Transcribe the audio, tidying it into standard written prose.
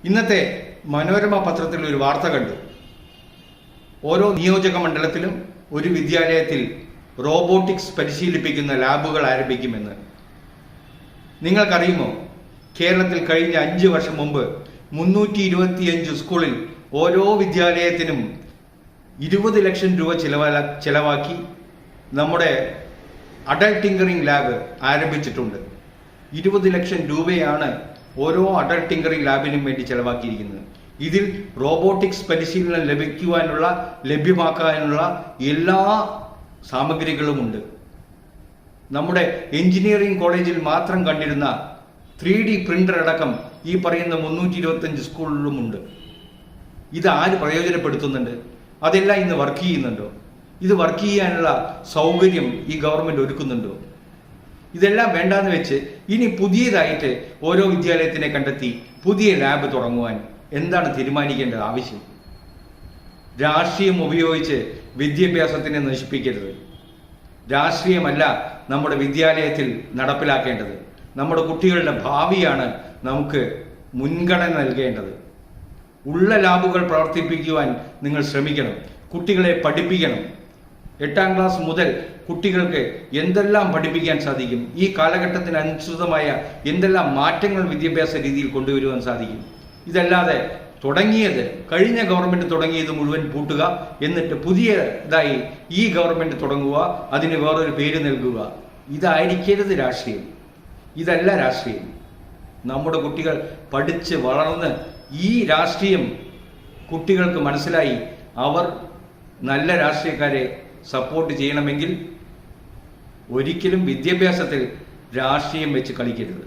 ഇന്നത്തെ മനോരമ പത്രത്തിൽ ഒരു വാർത്ത കണ്ടു. ഓരോ നിയോജക മണ്ഡലത്തിലും ഒരു വിദ്യാലയത്തിൽ റോബോട്ടിക്സ് പരിശീലിപ്പിക്കുന്ന ലാബുകൾ ആരംഭിക്കുമെന്ന്. നിങ്ങൾക്കറിയുമോ, കേരളത്തിൽ കഴിഞ്ഞ 5 വർഷം മുമ്പ് 325 സ്കൂളിൽ ഓരോ വിദ്യാലയത്തിനും 20 ലക്ഷം രൂപ ചെലവാക്കി നമ്മുടെ അഡൽട്ട് ടിങ്കറിംഗ് ലാബ് ആരംഭിച്ചിട്ടുണ്ട്. 20 ലക്ഷം രൂപയാണ് ഓരോ അഡൽട്ട് ടിങ്കറിംഗ് ലാബിനും വേണ്ടി ചെലവാക്കിയിരിക്കുന്നത്. ഇതിൽ റോബോട്ടിക്സ് പരിശീലനം ലഭ്യമാക്കാനുള്ള എല്ലാ സാമഗ്രികളുമുണ്ട്. നമ്മുടെ എഞ്ചിനീയറിംഗ് കോളേജിൽ മാത്രം കണ്ടിരുന്ന 3D പ്രിന്റർ അടക്കം ഈ പറയുന്ന 325 സ്കൂളിലുമുണ്ട്. ഇത് ആര് പ്രയോജനപ്പെടുത്തുന്നുണ്ട്? അതെല്ലാം ഇന്ന് വർക്ക് ചെയ്യുന്നുണ്ടോ? ഇത് വർക്ക് ചെയ്യാനുള്ള സൗകര്യം ഈ ഗവൺമെന്റ് ഒരുക്കുന്നുണ്ടോ? ഇതെല്ലാം വേണ്ടാന്ന് വെച്ച് ഇനി പുതിയതായിട്ട് ഓരോ വിദ്യാലയത്തിനെ കണ്ടെത്തി പുതിയ ലാബ് തുടങ്ങുവാൻ എന്താണ് തീരുമാനിക്കേണ്ടത് ആവശ്യം? രാഷ്ട്രീയം ഉപയോഗിച്ച് വിദ്യാഭ്യാസത്തിനെ നശിപ്പിക്കരുത്. രാഷ്ട്രീയമല്ല നമ്മുടെ വിദ്യാലയത്തിൽ നടപ്പിലാക്കേണ്ടത്. നമ്മുടെ കുട്ടികളുടെ ഭാവിയാണ് നമുക്ക് മുൻഗണന നൽകേണ്ടത്. ഉള്ള ലാബുകൾ പ്രവർത്തിപ്പിക്കുവാൻ നിങ്ങൾ ശ്രമിക്കണം. കുട്ടികളെ പഠിപ്പിക്കണം. 8ാം ക്ലാസ് മുതൽ കുട്ടികൾക്ക് എന്തെല്ലാം പഠിപ്പിക്കാൻ സാധിക്കും, ഈ കാലഘട്ടത്തിന് അനുസൃതമായ എന്തെല്ലാം മാറ്റങ്ങൾ വിദ്യാഭ്യാസ രീതിയിൽ കൊണ്ടുവരുവാൻ സാധിക്കും. ഇതല്ലാതെ കഴിഞ്ഞ ഗവൺമെന്റ് തുടങ്ങിയത് മുഴുവൻ പൂട്ടുക, എന്നിട്ട് പുതിയതായി ഈ ഗവൺമെന്റ് തുടങ്ങുക, അതിന് വേറൊരു പേര് നൽകുക, ഇതായിരിക്കരുത് രാഷ്ട്രീയം. ഇതല്ല രാഷ്ട്രീയം. നമ്മുടെ കുട്ടികൾ പഠിച്ച് വളർന്ന് ഈ രാഷ്ട്രീയം കുട്ടികൾക്ക് മനസ്സിലായി അവർ നല്ല രാഷ്ട്രീയക്കാരെ സപ്പോർട്ട് ചെയ്യണമെങ്കിൽ ഒരിക്കലും വിദ്യാഭ്യാസത്തിൽ രാഷ്ട്രീയം വെച്ച് കളിക്കരുത്.